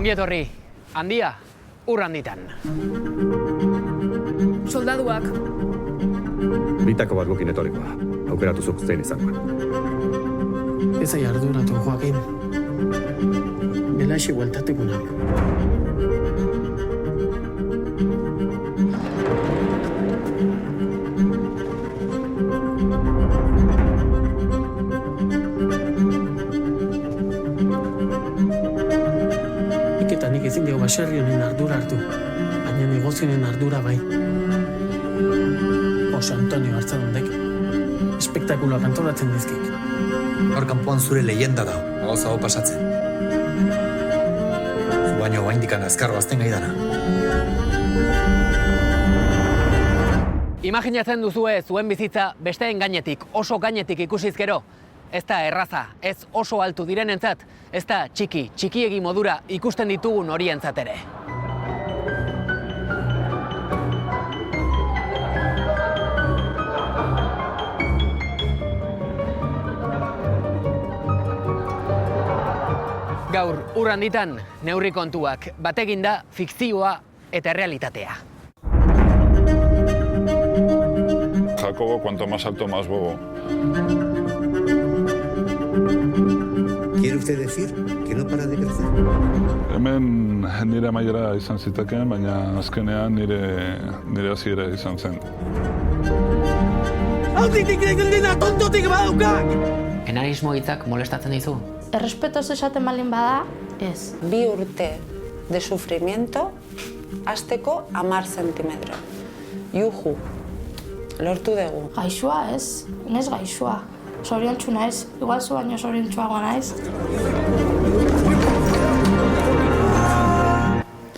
Ongietorri, handia, Urranditan. Soldaduak. Bitako bat gukin etorikoa. Aukeratu zuk zein izango. Ez ai arduratu, Joaquin. Belaixi gueltatikunak. Nik ezin dugu baserri honen ardura hartu, baina negozioen ardura bai. Oso Antonio Hartzadondek, espektakuloak antolatzen dizkik. Hor kanpoan zure leyenda da, gauza hau pasatzen. Zu baino baindikan azkarro azten gaidana. Imaginatzen duzue zuen bizitza besteen gainetik, oso gainetik ikusiz gero. Ez da erraza, ez oso altu direnentzat, ez da txikiegi modura ikusten ditugun horientzat ere. Gaur, Urranditan, neurri kontuak, batekin da fikzioa eta realitatea. Jacobo, cuanto más alto, más bobo. ¿Quiere usted decir que no para de crecer? Hemen nire amaiera izan zitekeen, baina azkenean nire hasiera izan zen. Alditik egin tontotik badaukak! Enarismo hitzak molestatzen dizu? Errespetoz esaten balin bada, ez. 2 urte de sufrimiento, hasteko 10 zentimetro. Juhu, lortu dugu. Gaixua ez, nez gaixua. Zoriontsu naiz, igual zu baino zoriontsuagoa naiz.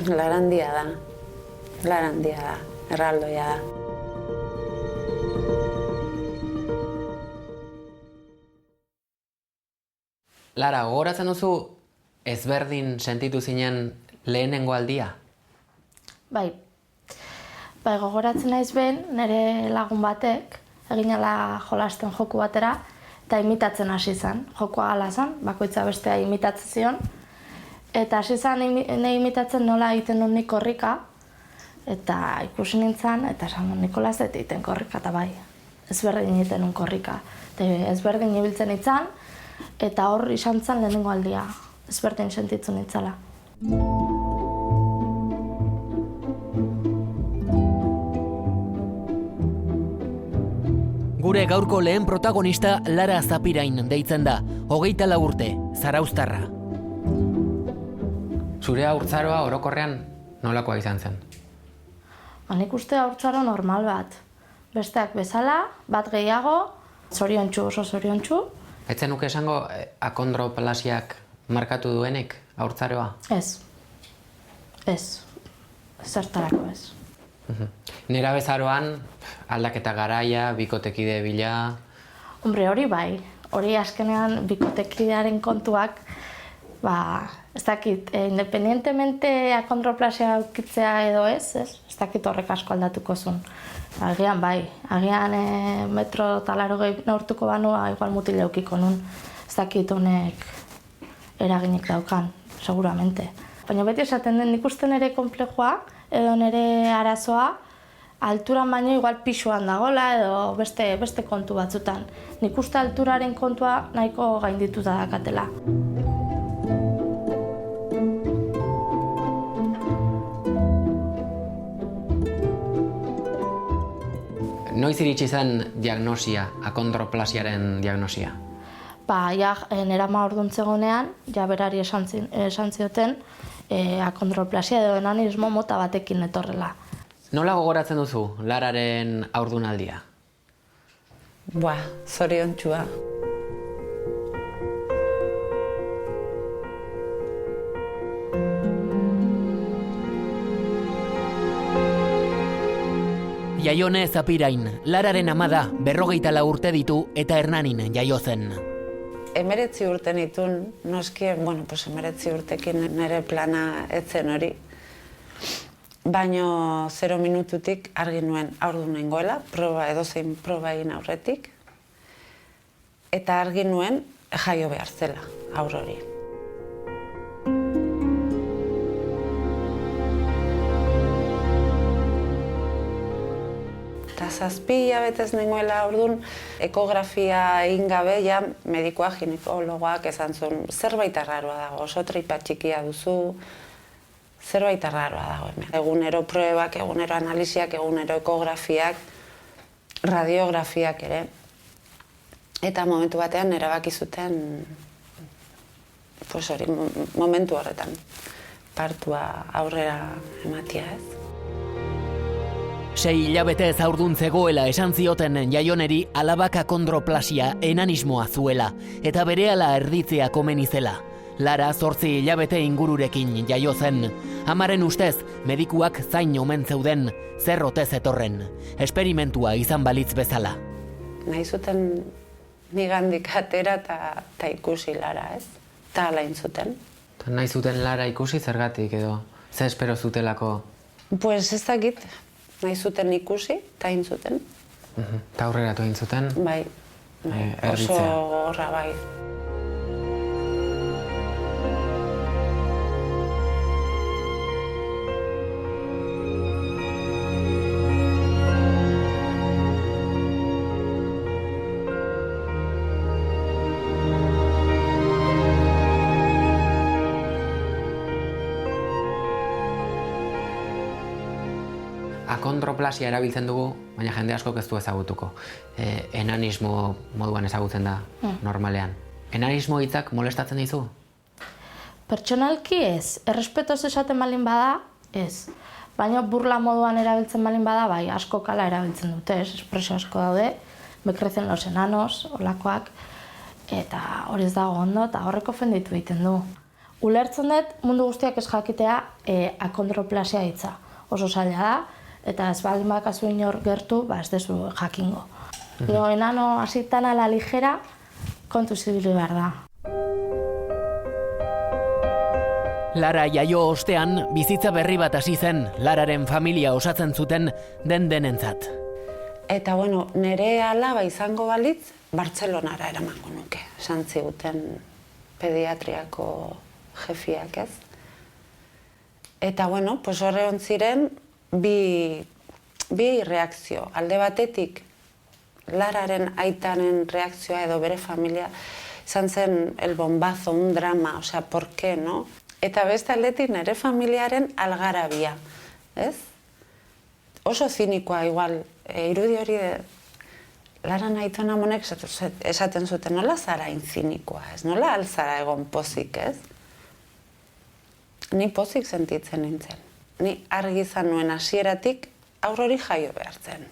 Larandia da, erraldoia da. Lara, gogoratzen duzu ezberdin sentitu zinen lehenengo aldia? Bai, gogoratzen naiz ben, nire lagun batek, eginala jolasten joku batera, eta imitatzen hasi zen. Jokoa gala zen, bakoitza bestea imitatzen zion. Eta hasi zen nahi imitatzen nola egiten dut nik korrika. Eta ikusi nintzen, eta esan dut Nikola ez dut egiten korrika, eta bai, ezberdin egiten nun korrika. Ezberdin ibiltzen nintzen, eta hor izan zen lehenengo aldia. Ezberdin sentitzen nintzala. Gure gaurko lehen protagonista Lara Zapirain deitzen da, 24 urte, zarauztarra. Zure haurtzaroa orokorrean nolakoa izan zen? Nik uste haurtzaro normal bat. Besteak bezala, bat gehiago, zoriontsu, oso zoriontsu. Ez zenuke esango akondroplasiak markatu duenik haurtzaroa? Ez. Zertarako ez. Nera bezaroan aldaketa garaia, bikotekide bila... Hombre, hori bai. Hori azkenean bikotekidearen kontuak, ez dakit, independientemente akondroplasia aukitzea edo ez dakit horrek asko aldatuko zuen. Agian bai, agian 1,80 m neurtuko banua, igual mutil eukiko nun. Ez dakit honek eraginik daukan, seguramente. Baina beti esaten den, nik uste nire konplexua, edo nire arazoa, alturan baino igual pixuan dagoela edo beste kontu batzutan. Nik uste alturaren kontua nahiko gaindituta dakatela. Noiz iritsi zen diagnosia, akondroplasiaren diagnosia? Nera ma orduntzegonean, berari esan zioten, akondroplasia edo enanismo mota batekin etorrela. Nola gogoratzen duzu Lararen haurdunaldia? Zoriontsua. Jaione Zapirain, Lararen ama da, 44 urte ditu eta Hernanin jaio zen. 19 urte nituen, noski, 19 urtekin nire plana etzen hori. Baina 0 minututik argi nuen haurdun nengoela, edozein proba egin aurretik. Eta argi nuen jaio behar zela haur hori. 7 hilabetez nengoela orduan, ekografia egin gabe, ja medikoa ginekologoak esan zuen, zerbait arraroa dago, oso tripa txikia duzu, zerbait arraroa dago hemen. Egunero probak, egunero analisiak, egunero ekografiak, radiografiak ere. Eta momentu batean erabaki zuten, pues hori, momentu horretan, partua aurrera ematia ez. 6 hilabetez haurdun zegoela esan zioten Jaioneri alabak akondroplasia enanismoa zuela, eta berehala erditzea komeni zela. Lara 8 hilabete ingururekin jaio zen. Amaren ustez, medikuak zain omen zeuden, zer ote zetorren. Esperimentua izan balitz bezala. Nahi zuten nigandik atera eta ikusi Lara, ez? Eta ala zuten. Nahi zuten Lara ikusi zergatik edo? Ze espero zutelako? Pues ez dakit, nahi zuten ikusi eta egin zuten. Eta aurreratu egin zuten? Bai, oso horra bai. Akondroplasia erabiltzen dugu, baina jende askok ez du ezagutuko. Enanismo moduan ezagutzen da, normalean. Enanismo hitzak molestatzen dizu? Pertsonalki ez, errespetoz esaten balin bada, ez. Baina burla moduan erabiltzen balin bada, bai, asko kala erabiltzen dute, ez, espresio asko daude, me crecen los enanos, olakoak, eta hori ez dago ondo, eta horrek ofenditu egiten du. Ulertzen dut, mundu guztiak ez jakitea akondroplasia hitza. Oso zaila da, eta ez baldin bakazu inor gertu, ez dezu jakingo. Enano hasitan ala ligera, kontu zibili behar da. Lara jaio ostean, bizitza berri bat hasi zen, Lararen familia osatzen zuten denentzat. Eta bueno, nire alaba izango balitz, Bartzelonara eramango nuke, esan ziguten pediatriako jefiak ez. Eta bueno, pues horre ontziren bi reakzio. Alde batetik, Lararen aitanen reakzioa edo bere familia izan zen el bombazo, un drama, osea, por qué, no? Eta beste aldetik nire familiaren algarabia, ez? Oso zinikoa igual, irudi hori Laran aitona monek esaten zuten, nola zara inzinikoa, ez? Nola alzara egon pozik, ez? Ni pozik sentitzen nintzen. Ni argi izan nuen hasieratik aurrori jaio behartzen.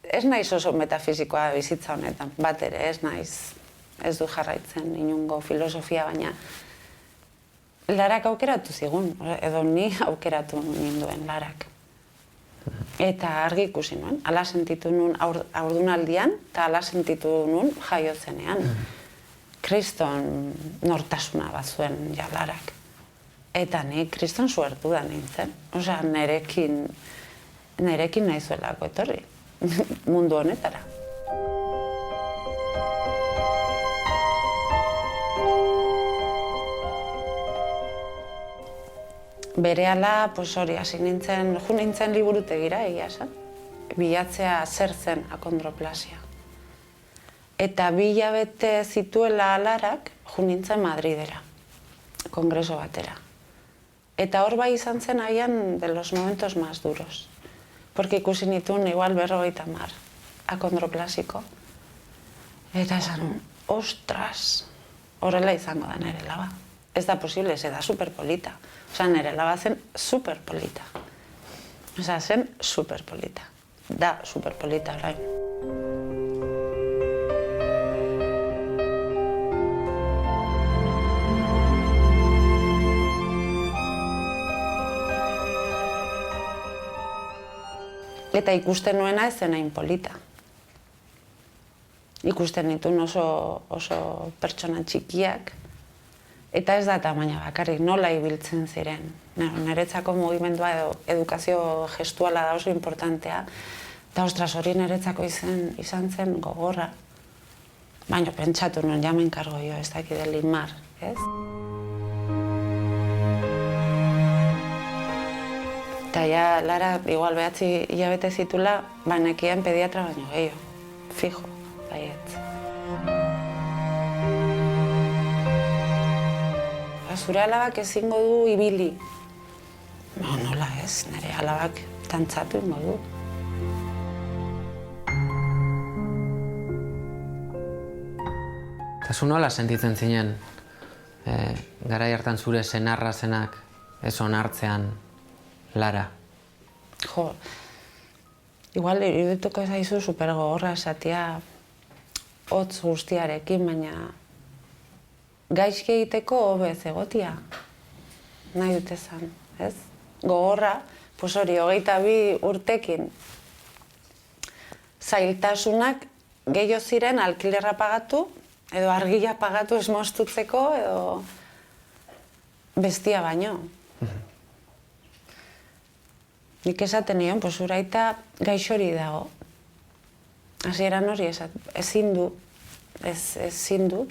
Ez naiz oso metafisikoa bizitza honetan, bat ere, ez du jarraitzen inungo filosofia, baina Larak aukeratu zigun, edo ni aukeratu ninduen Larak. Eta argi ikusi nuen, ala sentitu nuen haurdunaldian, eta ala sentitu nuen jaio zenean. Kriston nortasuna bat zuen ja Larak. Eta ni kriston suertu da nintzen. Osea, nerekin nahizuelako etorri, mundu honetara. Berehala, pues hori, hasi nintzen, jo nintzen liburutegira, egia esan. Bilatzea zer zen akondroplasia. Eta 2 hilabete zituela Larak, jo nintzen Madridera, kongreso batera. Eta hor bai izan zen aian de los momentos más duros. Porque ikusi nituen igual 50 akondroplasiko. Eta esan, ostras, horrela izango da nire laba. Ez da posible, ze da superpolita. Osa, nire laba zen superpolita. Osa, zen superpolita. Da superpolita orain. Eta ikusten nuena ez zen hain polita. Ikusten nituen oso pertsona txikiak, eta ez da tamaina bakarrik, nola ibiltzen ziren. Niretzako mugimendua edo edukazio gestuala da oso importantea, eta ostras hori niretzako izan zen gogorra. Baina pentsatu nuen, ja me enkargo jo, ez dakide limar, ez? Eta ja, Lara, igual 9 hilabete zitula, nekien pediatra baino gehiago. Fijo, baietz. Zure alabak ezingo du ibili. Nola ez, nire alabak tantzatu ingo du. Eta zu nola sentitzen zinen, garai hartan zure senarra zenak ez onartzean Lara? Jo, igual irudituko zaizu supergogorra esatea hotz guztiarekin, baina gaizki egiteko hobez egotia nahi dute zan, ez? Gogorra, pues hori, 22 urtekin zailtasunak gehiago ziren alkilerra pagatu, edo argia pagatu esmostutzeko, edo bestia baino. Nik esaten nion, pues uraita gaixori dago. Hasieran hori ezin du,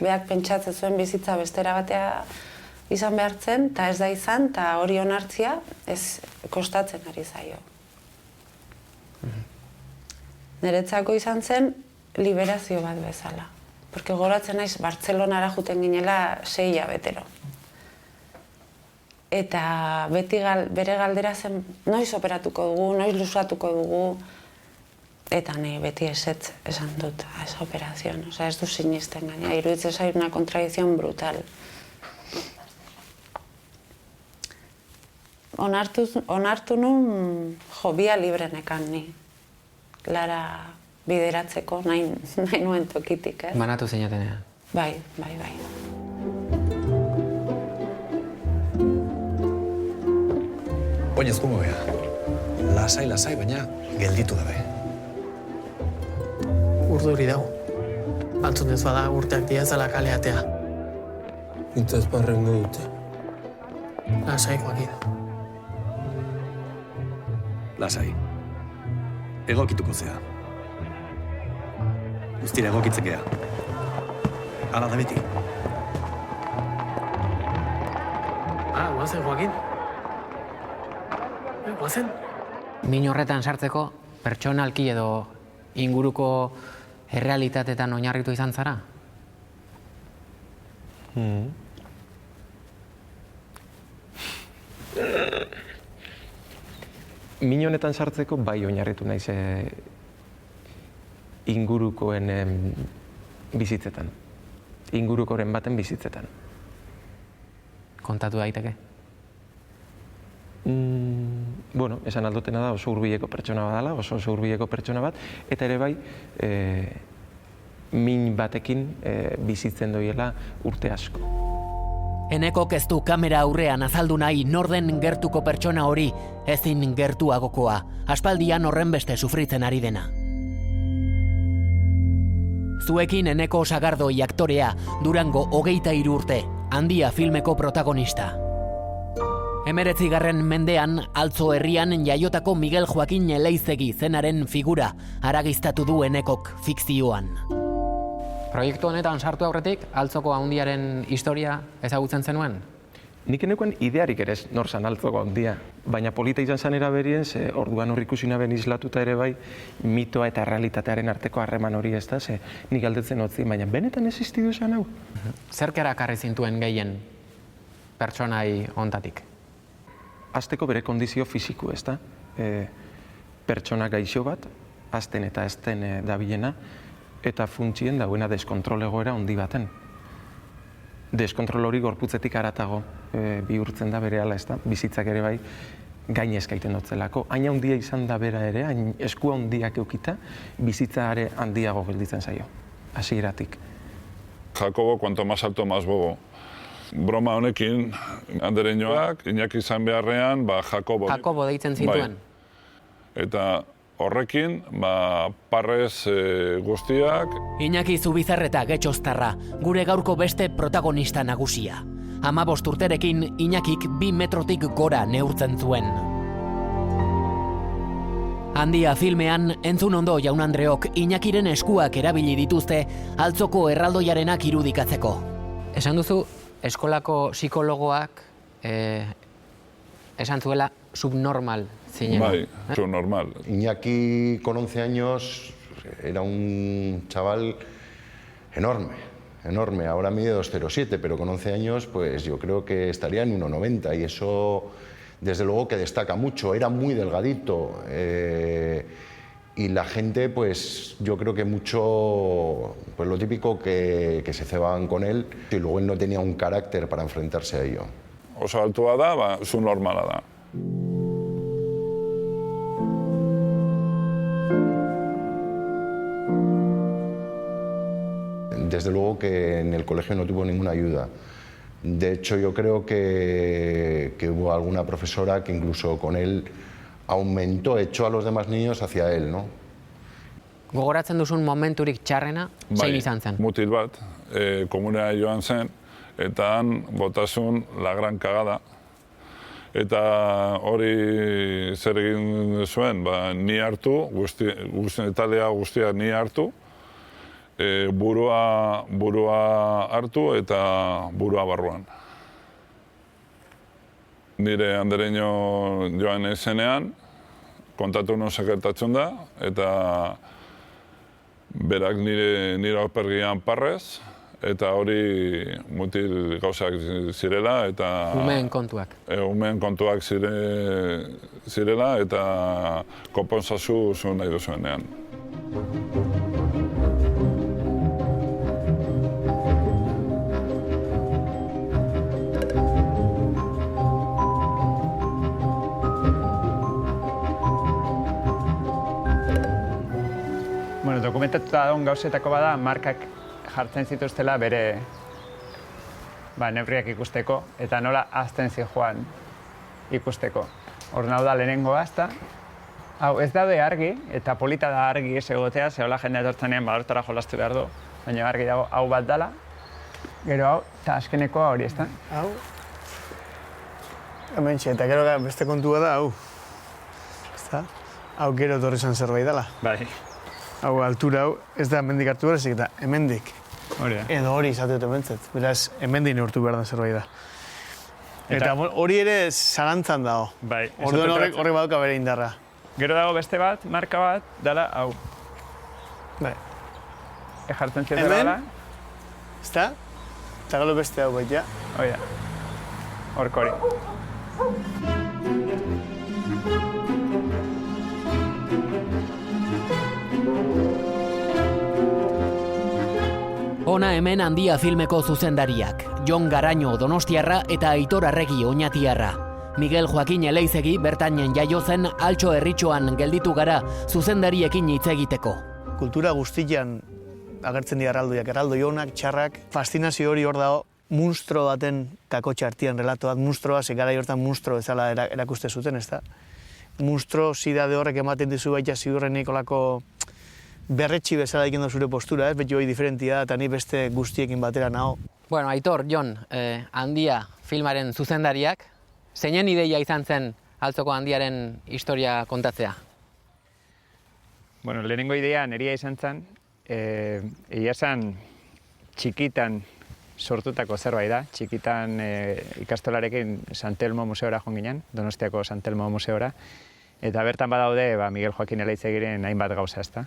beak pentsatzen zuen bizitza bestera batea izan behartzen, eta ez da izan, eta hori onartzia ez kostatzen ari zaio. Niretzako izan zen liberazio bat bezala. Porque goratzen naiz Bartzelonara juten ginela 6 hilabetero. Eta beti bere galdera zen, noiz operatuko dugu, noiz luzatuko dugu, eta ni beti ezetz esan dut, esa operazion. Osea, ez du sinisten gaina, iruditzen zait una contradicción brutal. Onartu nun jobia librenekan ni. Lara bideratzeko nahi nuen tokitik, ez? Banatu zinatenean. Bai. Oinez gungo gea. Lasai, baina gelditu dabe. Urduri dago. Antzun ez bada urteak diazala kaleatea. Intzaz barrengo dute. Lasai, Joaquin. Lasai. Egokituko zea. Guztira egokitzen gea. Hala da beti. Guazen, Joaquin. Guazen. Min horretan sartzeko, pertsonalki edo inguruko errealitatetan oinarritu izan zara? Min honetan sartzeko bai oinarritu naiz ingurukoen bizitzetan. Ingurukoren baten bizitzetan. Kontatu daiteke? Bueno, esan aldotena da oso hurbileko pertsona badala, oso hurbileko pertsona bat, eta ere bai, min batekin bizitzen doiela urte asko. Enekok ez du kamera aurrean azaldu nahi norden gertuko pertsona hori, ezin gertuagokoa, aspaldian horren beste sufritzen ari dena. Zuekin Eneko Sagardoi aktorea, Durango 23 urte, Handia filmeko protagonista. 19. mendean, Altzo herrian jaiotako Miguel Joaquin Eleizegi zenaren figura aragiztatu du Enekok fikzioan. Proiektu honetan sartu aurretik, Altzoko Handiaren historia ezagutzen zenuen? Nik eneuken idearik ere nor zan Altzoko Handia. Baina polita izan zanera berien, ze orduan hor ikusi naben islatuta ere bai, mitoa eta realitatearen arteko harreman hori ez da, ze nik galdetzen hotzi, baina benetan existidu esan hau? Zerk erakarri zintuen gehien pertsonai hontatik? Azteko bere kondizio fiziku, ez da? Pertsona gaixo bat, azten eta ezten dabilena, eta funtzien dauena deskontrol egoera handi baten. Deskontrol hori gorputzetik haratago bihurtzen da berehala, ez da? Bizitzak ere bai gainezka egiten dutzelako. Hain handia izan da bera ere, hain esku handiak eukita, bizitza ere handiago gelditzen zaio, hasieratik. Jakobo, cuanto más alto, más bobo. Broma honekin, andereñoak, Iñaki izan beharrean, Jakobo. Jakobo deitzen zituen. Eta horrekin, parrez guztiak. Iñaki Zubizarreta Getxoztarra, gure gaurko beste protagonista nagusia. 15 urterekin Iñakik 2 metrotik gora neurtzen zuen. Handia filmean, entzun ondo jaun Andreok Iñakiren eskuak erabili dituzte Altzoko erraldoiarenak irudikatzeko. Esan duzu, eskolako psikologoak esan zuela subnormal zinela. Bai, oso normal. Iñaki con 11 años era un chaval enorme. Ahora mide 2,07, pero con 11 años pues yo creo que estaría en 1,90 y eso desde luego que destaca mucho. Era muy delgadito y la gente pues yo creo que mucho, pues lo típico que se cebaban con él y luego él no tenía un carácter para enfrentarse a ello. Oso altua da, zu normala da. Desde luego que en el colegio no tuvo ninguna ayuda. De hecho, yo creo que hubo alguna profesora que incluso con él echó a los demás niños hacia él, ¿no? Gogoratzen duzun momenturik txarrena, zein izan zen? Mutil bat, komunera joan zen, eta han botasun la gran cagada. Eta hori zer egin zuen, ni hartu, talea guztia ni hartu, burua hartu eta burua barruan. Nire andereño joan ezenean, kontatu non sekertatzen da, eta berak nire opergian parrez, eta hori mutil gauzak zirela, eta... Umeen kontuak. Umeen kontuak zirela, eta konpontzazu zuen nahi duzuenean. Dokumentatuta dagoen gauzetako bada, markak jartzen zituztela bere neurriak ikusteko, eta nola hazten zijoan ikusteko. Hor da lehenengoa, ezta? Hau, ez daude argi, eta polita da argi ez egotea, zehola jendea etortzenean hortara jolastu behar du, baina argi dago hau bat dala, gero hau, eta azkenekoa hori, ezta? Hau, hementxe, eta gero beste kontua da, hau, ezta? Hau gero etorri zen zerbait dela. Bai. Hau, altura hau, ez da hemendik hartu behar, eta hemendik. Hori da. Edo hori izate dut hementzet, beraz, hemendik neurtu behar da zerbait da. Eta hori ere zalantzan dago. Bai. Orduan horrek baduka bere indarra. Gero dago beste bat, marka bat, dala hau. Bai. Jartzen zietela dala. Ezta? Eta galo beste hau baita. Hori da. Horko hori. Hona hemen Handia filmeko zuzendariak, Jon Garaño Donostiarra eta Aitor Arregi Oñatiarra. Miguel Joaquin Eleizegi bertainen jaio zen Altxo Herritxoan gelditu gara zuzendariekin hitz egiteko. Kultura guztian agertzen dira erraldoiak, erraldoi onak, txarrak, faszinazio hori hor dago, munstro baten kakotxa artian relatu bat, munstroa, gara hortan munstro bezala erakuste zuten, ez da? Munstro zidade horrek ematen dizu baita ziurrenik olako berretxi bezala egin zure postura, ez? Beti hori diferentia da, eta ni beste guztiekin batera nago. Bueno, Aitor, Jon, Handia filmaren zuzendariak, zeinen ideia izan zen Altzoko Handiaren historia kontatzea? Bueno, lehenengo idea neria izan zen, egia zen txikitan sortutako zerbait da, txikitan ikastolarekin San Telmo museora joan ginen, Donostiako San Telmo museora, eta bertan badaude Miguel Joaquin Eleizegiren hainbat gauza, ezta?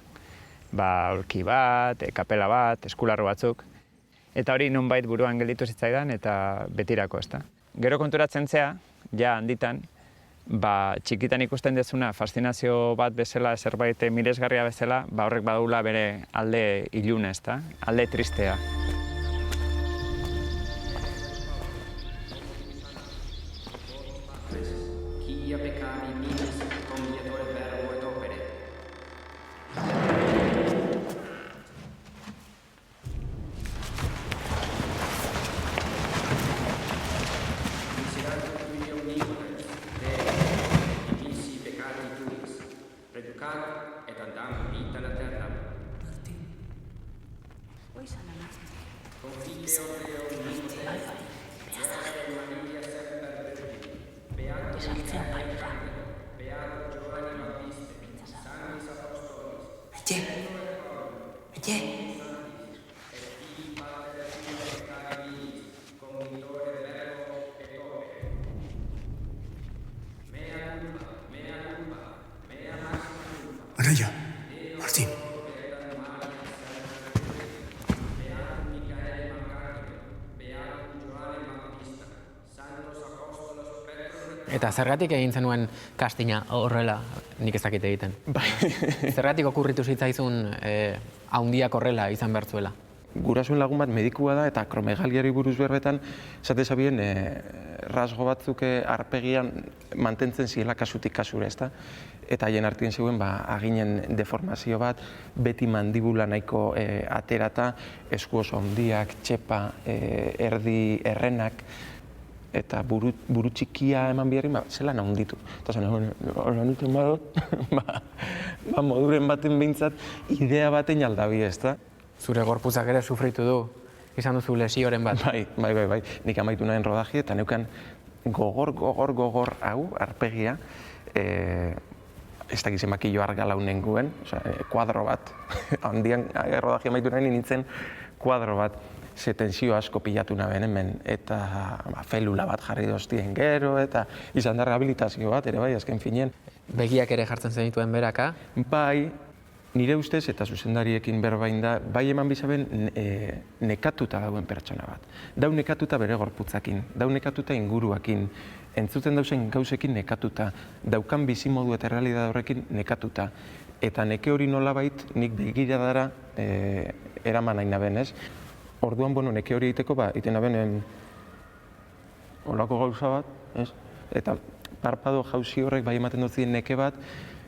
Aurki bat, kapela bat, eskularro batzuk. Eta hori nonbait buruan gelditu zitzaidan eta betirako, ezta. Gero konturatzen zea, ja handitan, txikitan ikusten dezuna faszinazio bat bezala, zerbait miresgarria bezala, horrek badula bere alde ilune, ezta, alde tristea. Eta zergatik egin zenuen castinga horrela, nik ez dakit egiten? Zergatik okurritu zitzaizun haundiak horrela izan behar zuela? Gurasoen lagun bat medikua da eta akromegaliari buruz berbetan, esate zabien, rasgo batzuk arpegian mantentzen ziela kasutik kasura, ezta? Eta haien artien zegoen aginen deformazio bat, beti mandibula nahiko aterata, esku oso handiak, txepa, erdi errenak, eta buru txikia eman biharrin, zelan handitu. Eta zen, hola nuten badot, moduren baten behintzat, idea baten aldabi, ezta? Zure gorputzak ere sufritu du, izan duzu lesioren bat. Bai. Nik amaitu nahen rodaji eta neukan gogor hau, arpegia, ez dakizen makillo argala unenguen, kuadro bat. Handian rodaji amaitu nahen nintzen kuadro bat. Ze tensio asko pilatu naben hemen, eta felula bat jarri doztien gero, eta izan da rehabilitazio bat, ere bai, azken finean. Begiak ere jartzen zenituen beraka? Bai, nire ustez, eta zuzendariekin berbain da, bai eman bizaben nekatuta dauen pertsona bat. Dau nekatuta bere gorputzakin, dau nekatuta inguruakin, entzuten dauzen gauzekin nekatuta, daukan bizimodu eta realidad horrekin nekatuta. Eta neke hori nolabait nik begiradara eraman nahi naben, ez? Orduan, neke hori egiteko, iten naben olako gauza bat, ez? Eta parpado jauzi horrek bai ematen dut neke bat,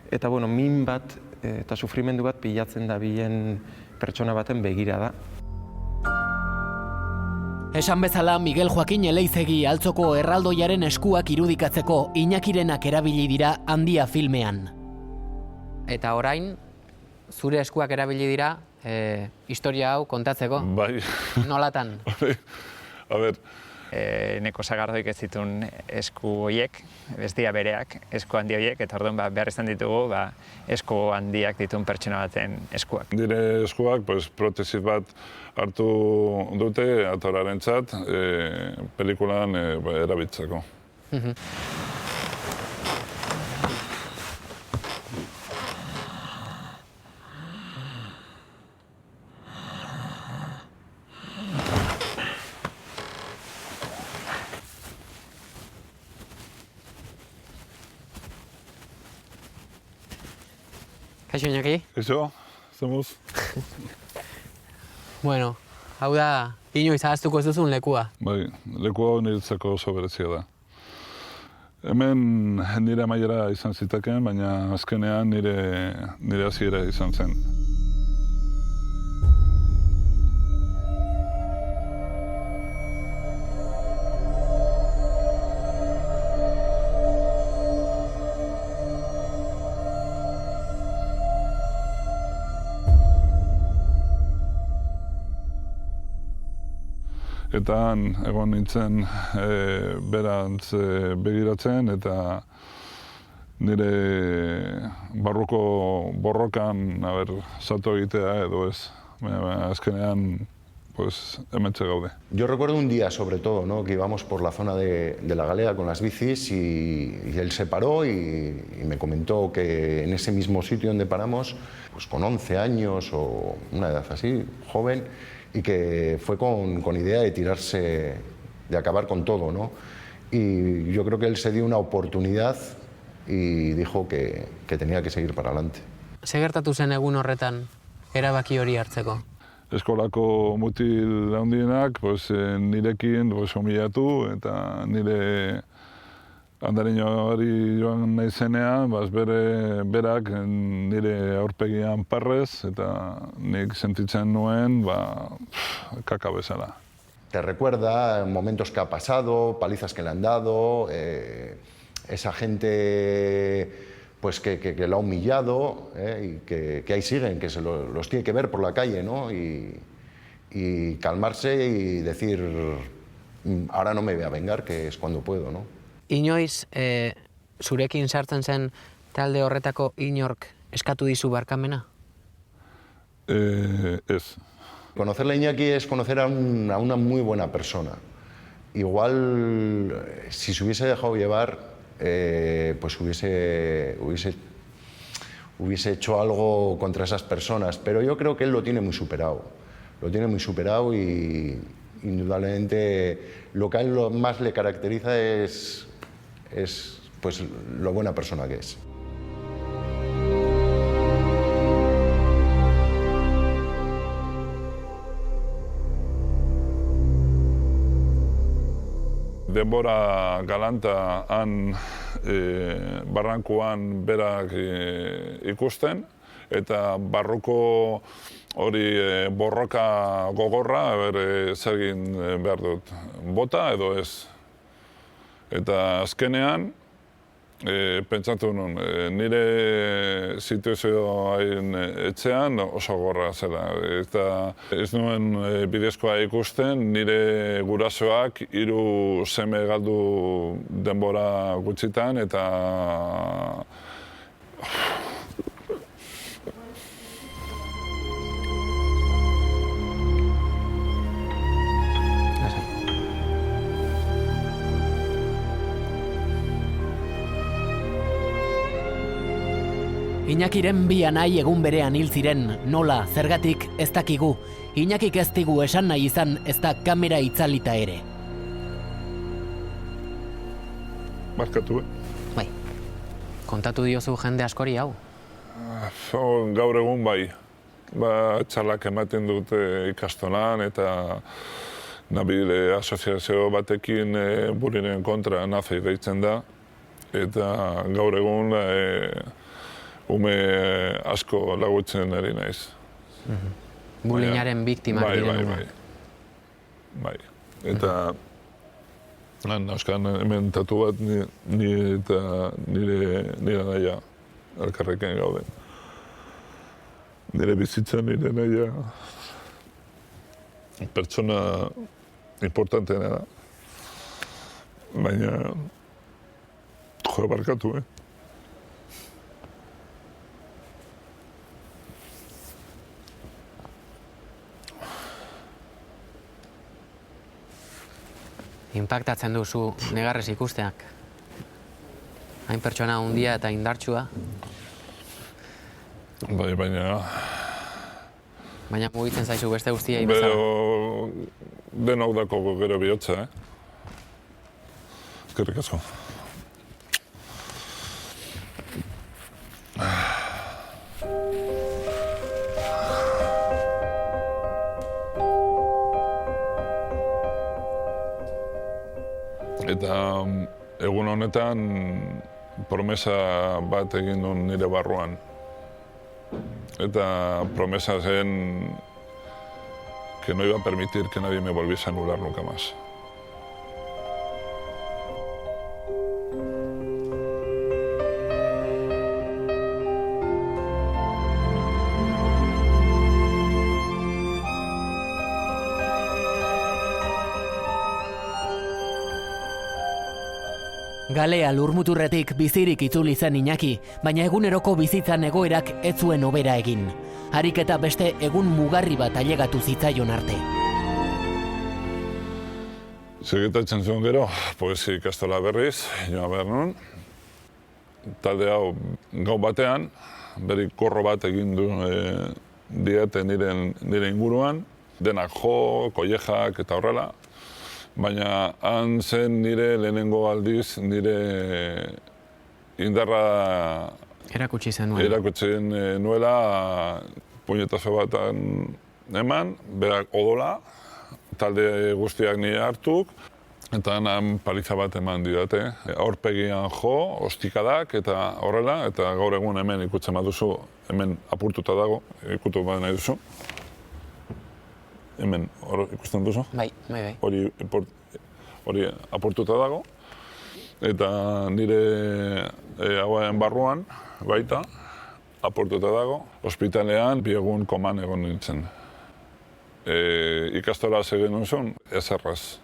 eta min bat eta sufrimendu bat pilatzen da bilen pertsona baten begira da. Esan bezala, Miguel Joaquin Eleizegi Altzoko erraldoiaren eskuak irudikatzeko Iñakirenak erabili dira Handia filmean. Eta orain, zure eskuak erabili dira historia hau kontatzeko? Bai. Nolatan? A ber, Neko Sagardoik ez zituen esku horiek, ez dira bereak, esku handi horiek, eta orduan behar izan ditugu esku handiak dituen pertsona baten eskuak. Nire eskuak protesis bat hartu dute atorarentzat pelikulan erabiltzeko. Kaixo, Iñaki? Kaixo, zemuz? Bueno, hau da, inoiz ahaztuko ez duzun lekua. Bai, lekua niretzako oso berezia da. Hemen nire amaiera izan zitekeen, baina azkenean nire hasiera izan zen. Eta han egon nintzen berantz begiratzen eta nire barruko borrokan salto egitea edo ez. Azkenean hementxe gaude. Yo recuerdo un día, sobre todo, ¿no? Que íbamos por la zona de la Galea con las bicis y él se paró y me comentó que en ese mismo sitio donde paramos, pues con 11 años o una edad así, joven, y que fue con idea de tirarse, de acabar con todo, ¿no? Y yo creo que él se dio una oportunidad y dijo que tenía que seguir para adelante. Ze gertatu zen egun horretan erabaki hori hartzeko? Eskolako mutil handienak nirekin humillatu eta nire andariñoari joan nahi zenean, berak nire aurpegian parrez eta nik sentitzen nuen kaka bezala. Te recuerda momentos que ha pasado, palizas que le han dado, esa gente que lo ha humillado y que ahí siguen, que los tiene que ver por la calle, ¿no? Y calmarse y decir, ahora no me voy a vengar, que es cuando puedo, ¿no? Inoiz, zurekin sartzen zen talde horretako inork eskatu dizu barkamena? Ez. Conocerle a Iñaki es conocer a una muy buena persona. Igual, si se hubiese dejado llevar, hubiese hecho algo contra esas personas, pero yo creo que él lo tiene muy superado. Lo tiene muy superado y indudablemente lo que a él más le caracteriza es es pues lo buena persona que es. Denbora galanta han barrankuan berak ikusten, eta barruko hori borroka gogorra zer egin behar dut, bota edo ez. Eta azkenean, pentsatu nuen, nire situazioain etxean oso gorra zela. Eta ez nuen bidezkoa ikusten, nire gurasoak 3 seme galdu denbora gutxitan, eta Iñakiren 2 anai egun berean hil ziren, nola, zergatik ez dakigu. Iñakik ez digu esan nahi izan, ez da kamera itzalita ere. Barkatu, Bai, kontatu diozu jende askori hau? Gaur egun bai. Txalak ematen dute ikastolan, eta nabil asoziazio batekin Bullyingen kontra nazi deitzen da. Eta gaur egun ume asko lagutzen ari naiz. Bullyingaren biktimak diren umeak. Bai. Eta nauskan hemen tatu bat ni eta nire naia elkarrekin gauden. Nire bizitza, nire naia pertsona importanteena da. Baina, barkatu, Inpaktatzen duzu negarrez ikusteak. Hain pertsona handia eta indartsua. Bai, baina... Baina mugitzen zaizu beste guztia bezala. Denok dako gero bihotza, Eskerrik asko. Eta egun honetan promesa bat egin duen nire barruan. Eta promesa zen que no iba a permitir que nadie me volviese a anular nunca más. Galea Lurmuturretik bizirik itzuli zen Iñaki, baina eguneroko bizitzan egoerak ez zuen hobera egin. Harik eta beste egun mugarri bat ailegatu zitzaion arte. Segitatzen zuen gero, poesia ikastola berriz, joan behar nun. Talde hau gau batean, beri korro bat egin du diete nire inguruan, denak jo, koiejak eta horrela. Baina han zen nire lehenengo aldiz, nire indarra erakutsi nuela, puñetazo bat eman, berak odola, talde guztiak nire hartuk, eta han paliza bat eman didate. Aurpegian jo, ostikadak eta horrela, eta gaur egun hemen ikutzen baduzu, hemen apurtuta dago, ikutu bat nahi duzu. Hemen, ikusten duzu? Bai. Hori apurtuta dago. Eta nire hauen barruan, baita, apurtuta dago. Ospitalean, 2 egun koman egon nintzen. Ikastola egin nuen, ez erraz.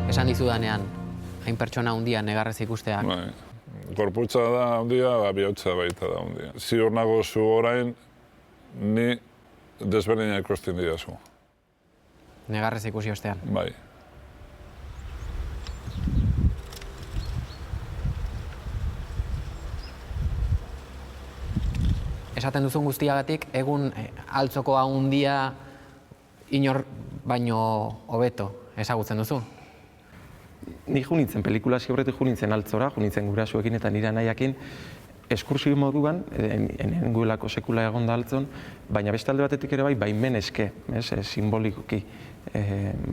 Esan dizudanean, hain pertsona handia negarrez ikusteak. Gorputza da handia, bihotza baita da handia. Ziur nago zu orain, ni desberdina ikusten didazu. Negarrez ikusi ostean. Bai. esaten duzun guztiagatik, egun altzoko handia inor baino hobeto ezagutzen duzu? Ni junitzen, pelikula ziurretik junitzen altzora, junitzen gurasuekin eta nire anaiakin, eskursio moduan, enenguelako sekula egon da altzon, baina beste alde batetik ere bai, baimen eske, simbolikoki,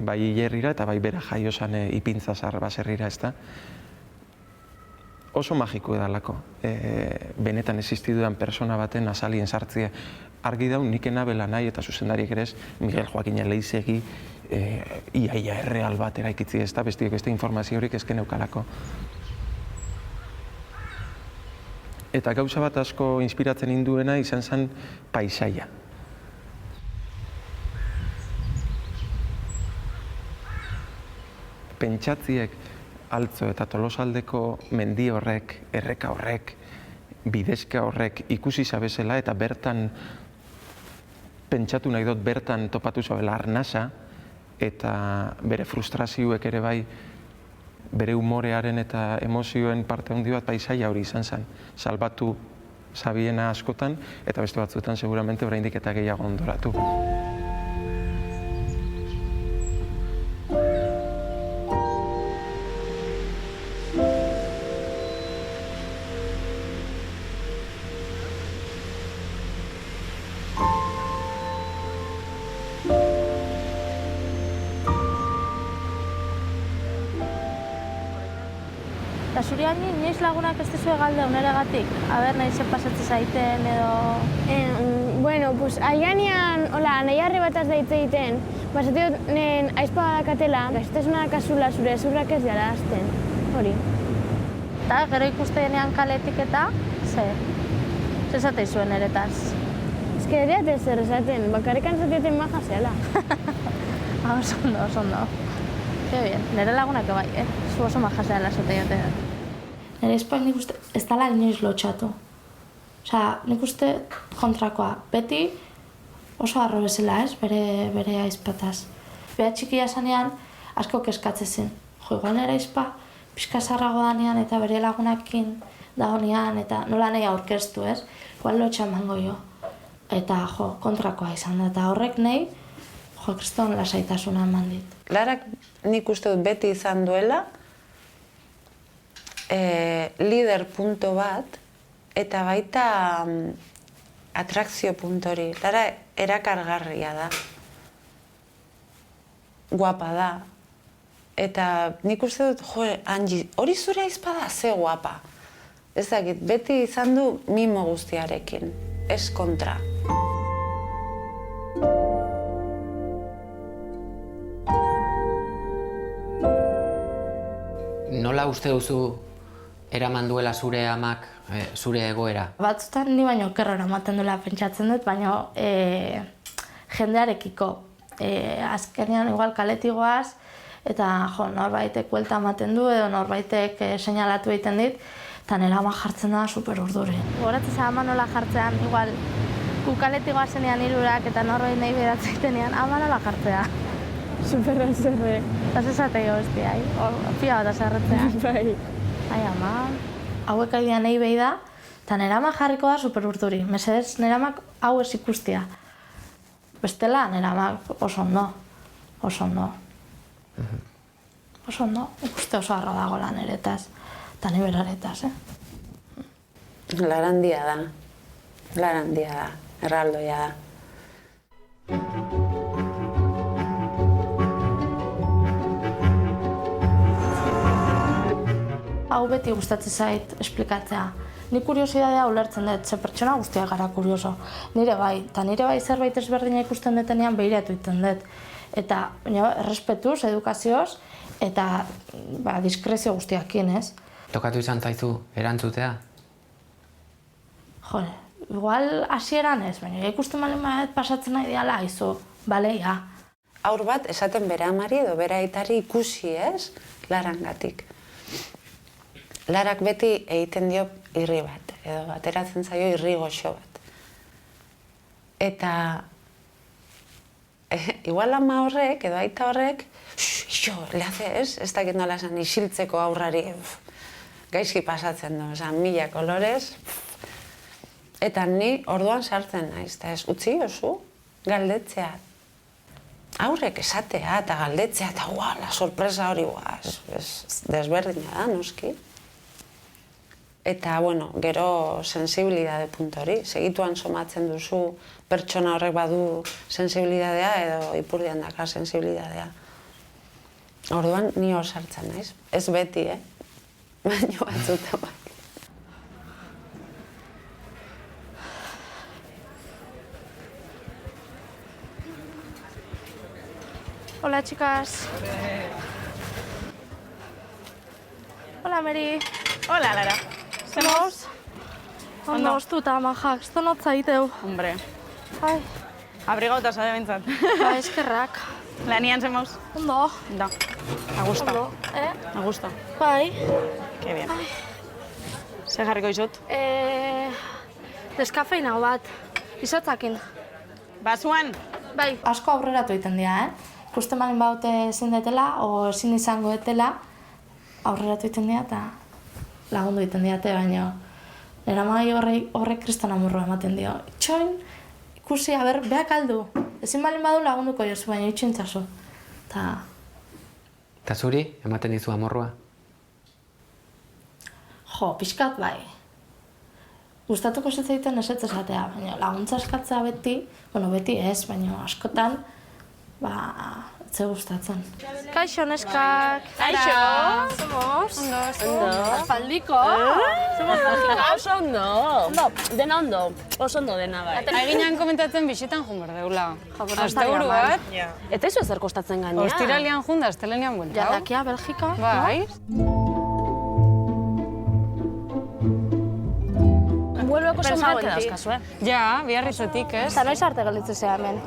bai hilerrira eta bai bera jaiosan ipintza zahar baserrira, ez da. Oso magiko edalako, benetan existidudan persona baten azalien sartzea. Argi daun, nik enabela nahi eta zuzendariek ere ez, Miguel Joaquin Leizegi, iaia erreal bat eraikitzi ez da, bestiek beste informaziorik ezken eukalako. Eta gauza bat asko inspiratzen induena izan zen paisaia. Pentsatziek Altzo eta Tolosaldeko mendi horrek, erreka horrek, bidezka horrek ikusi zabezela eta bertan, pentsatu nahi dut bertan topatu zabela arnasa eta bere frustrazioek ere bai bere humorearen eta emozioen parte handi bat paisaia hori izan zen. Salbatu zabiena askotan eta beste batzuetan seguramente oraindik eta gehiago ondoratu. Eta zuri hain inoiz lagunak ez dizue galde uneregatik? Aber, nahi ze pasatzen zaiten edo... Bueno, pues aianean, hola, nahi harri bat az daitze egiten, basatio nen aizpa badakatela, gaiztasuna kasula zure zurrak ez dira azten, hori. Eta gero ikustenean kaletik eta, ze esatei zuen eretaz? Ez que ere zer esaten, bakarrikan zatieten maja zehala. Oso ondo, oso ondo. Qué bien, nire lagunak bai, zu oso maja zehala esatei jote. Nire aizpak nik uste ez dala inoiz lotxatu. Osea, nik uste kontrakoa. Beti oso harro bezala, ez, bere aizpataz. Bea txikia zanean asko kezkatzen zen. Jo, igual nire aizpa pixka zarrago danean eta bere lagunakin dagonean eta nola nahi aurkeztu, ez? Igual lotxa emango jo. Eta, jo, kontrakoa izan da. Eta horrek nahi, jo, kriston lasaitasuna eman dit. Larak nik uste dut beti izan duela, lider punto bat, eta baita atrakzio puntori. Lara erakargarria da. Guapa da. Eta nik uste dut, jo, Angi, hori zure aizpada ze guapa. Ez dakit, beti izan du mimo guztiarekin, ez kontra. Nola uste duzu eraman duela zure amak zure egoera? Batzutan ni baino okerro eramaten duela pentsatzen dut, baina jendearekiko. Azkenean igual kaletigoaz, eta jo, norbaitek buelta ematen du edo norbaitek seinalatu egiten dit, eta nire ama jartzen da super urduri. Goratzen ama nola jartzean, igual kukaletigoa zenean hirurak eta norbait nahi beratzen egitenean, ama nola jartzea. Superra zerre. Eta zesatei hostia, pia bat azarretzea. Bai. Ai, ama, hauek aidean nahi behi da, eta nire ama jarriko da super urduri. Mesedez, nire amak hau ez ikustia. Bestela, nire amak oso ondo. Oso ondo. Oso ondo. Ikuste oso harro dago lan eretaz. Eta ni beraretaz, Larandia da. Larandia da. Erraldoia da. Hau beti gustatzen zait esplikatzea. Ni kuriosidadea ulertzen dut, ze pertsona guztiak gara kurioso. Nire bai, eta nire bai zerbait ezberdina ikusten detenean behiratu egiten dut. Eta errespetuz, edukazioz, eta diskrezio guztiakin, ez? Tokatu izan zaizu erantzutea? Jore, igual hasieran ez, baina ikusten balen bat pasatzen nahi diala, aizu, bale, ja. Haur bat esaten bere amari edo bere aitari ikusi, ez? Larangatik. Larak beti egiten dio irri bat, edo ateratzen zaio irri goxo bat. Eta igual ama horrek, edo aita horrek, lehaze ez dakit nola esan, isiltzeko aurrari gaizki pasatzen du, mila kolorez. Eta ni orduan sartzen naiz, eta ez utzi oso, galdetzea. Aurrek esatea eta galdetzea, eta la sorpresa hori, desberdina da, noski. Eta, bueno, gero sensibilidade puntu hori. Segituan somatzen duzu pertsona horrek badu sensibilidadea edo ipurdian daka sensibilidadea. Orduan, ni hor sartzen naiz. Ez beti, baina batzuta bai. Hola, chicas. Hola, Meri. Hola, Lara. Zemoz? Ondo, ostuta, majak, ez donot zaiteu. Hombre. Ai. Abrigauta zade bintzat. Ba, eskerrak. Lanian zemoz? Ondo. Da. Agusta. Ondo, Agusta. Bai. Que bien. Zer jarriko izut? Deskafeinau bat. Izotzakin. Basuan? Bai. Asko aurreratu egiten dira, Ikusten balin baute ezin detela, o ezin izango detela, aurreratu egiten dira eta lagundu egiten diate, baina nera mai horrek kriston amurroa ematen dio. Itxoin, ikusi, beak aldu. Ezin balin badu lagunduko jozu, baina itxintzazu. Eta zuri, ematen dizu amorrua? Jo, pixkat bai. Gustatuko zitzaiten esetz esatea, baina laguntza eskatzea beti, beti ez, baina askotan, etze gustatzen. Kaixo, neskak! Kaixo! Zemoz? Ondo. Aspaldiko! Zemoz magika? Oso ondo! Ondo, dena ondo. Oso ondo dena bai. Eginan komentatzen bisitan jun berdeula. Asteburu bat. Eta izu ezer kostatzen gainea. Ostiralian jun da, astelenian bueltau. Jardakia, Belgika. Bai. Vuelveko somak edazkazu, Ja, biarrizetik, ez? Eta noiz arte gelditzen zea hemen?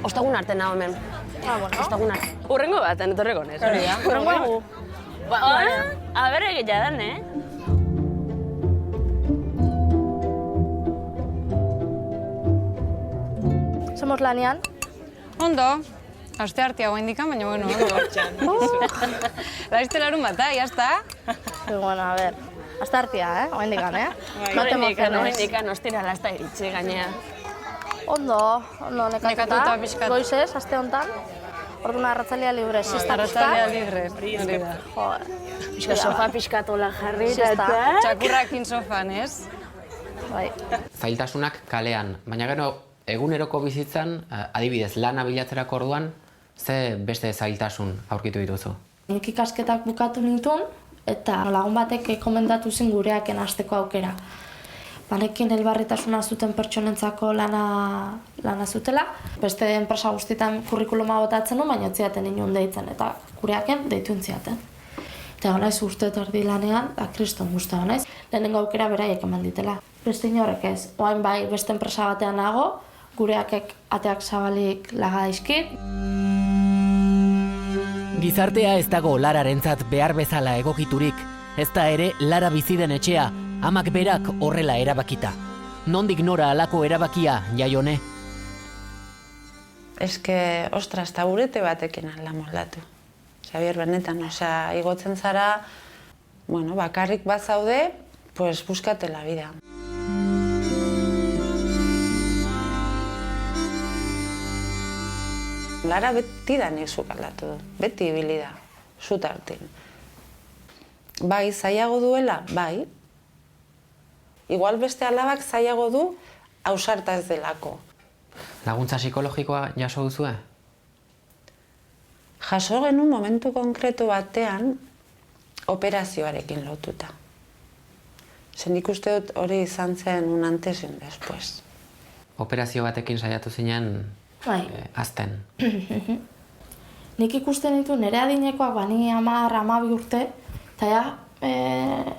Ostagun arte nago hemen. Bueno. Ostagun arte. Urrengo baten, etorreko nez. Urrengo egu. Aber egitea dan, Somos lanian? Ondo. Aste artea guen dikan, baina bueno, ondo. Laizte larun bata, jazta? Bueno, a ver. Aste artea, guen dikan, No te emociones. Ostirala ez da iritsi gainea. Ondo nekatuta pixkat. Goizez, aste honetan. Orduan arratsalea libre, sista Arratsalea libre, hori da. Pixka sofa pixkatola jarri Siesta. Txakurrakin sofan, ez? Bai. Zailtasunak kalean, baina gero eguneroko bizitzan, adibidez, lana bilatzerako orduan, ze beste zailtasun aurkitu dituzu? Nik ikasketak bukatu nituen, eta lagun batek komendatu zen gureaken hasteko aukera. Banekin elbarritasuna zuten pertsonentzako lana zutela. Beste enpresa guztietan kurrikuluma botatzen nuen, baina etziaten inun deitzen, eta gureaken deitu entziaten. Eta honaiz urte eta erdi lanean, da kriston guztua honaiz. Lehenengo aukera beraiek eman ditela. Beste inorek ez, oain bai beste enpresa batean nago, gureakek ateak zabalik laga daizkit. Gizartea ez dago Lararentzat behar bezala egokiturik, ez da ere Lara bizi den etxea, amak berak horrela erabakita. Nondik nora halako erabakia, Jaione? Eske, ostras, taburete batekin alda moldatu. Xabier, benetan, igotzen zara, bakarrik bat zaude, pues buskate la vida. Lara beti da nizuk aldatu du, beti ibili da, zutartin. Bai, zailago duela, bai. Igual beste alabak zailago du, ausarta ez delako. Laguntza psikologikoa jaso duzue? Jaso genuen momentu konkretu batean operazioarekin lotuta. Nik uste dut hori izan zen un antes y un después. Operazio batekin saiatu zinen azten. Nik ikusten ditu nire adinekoak bani 10-12 urte, eta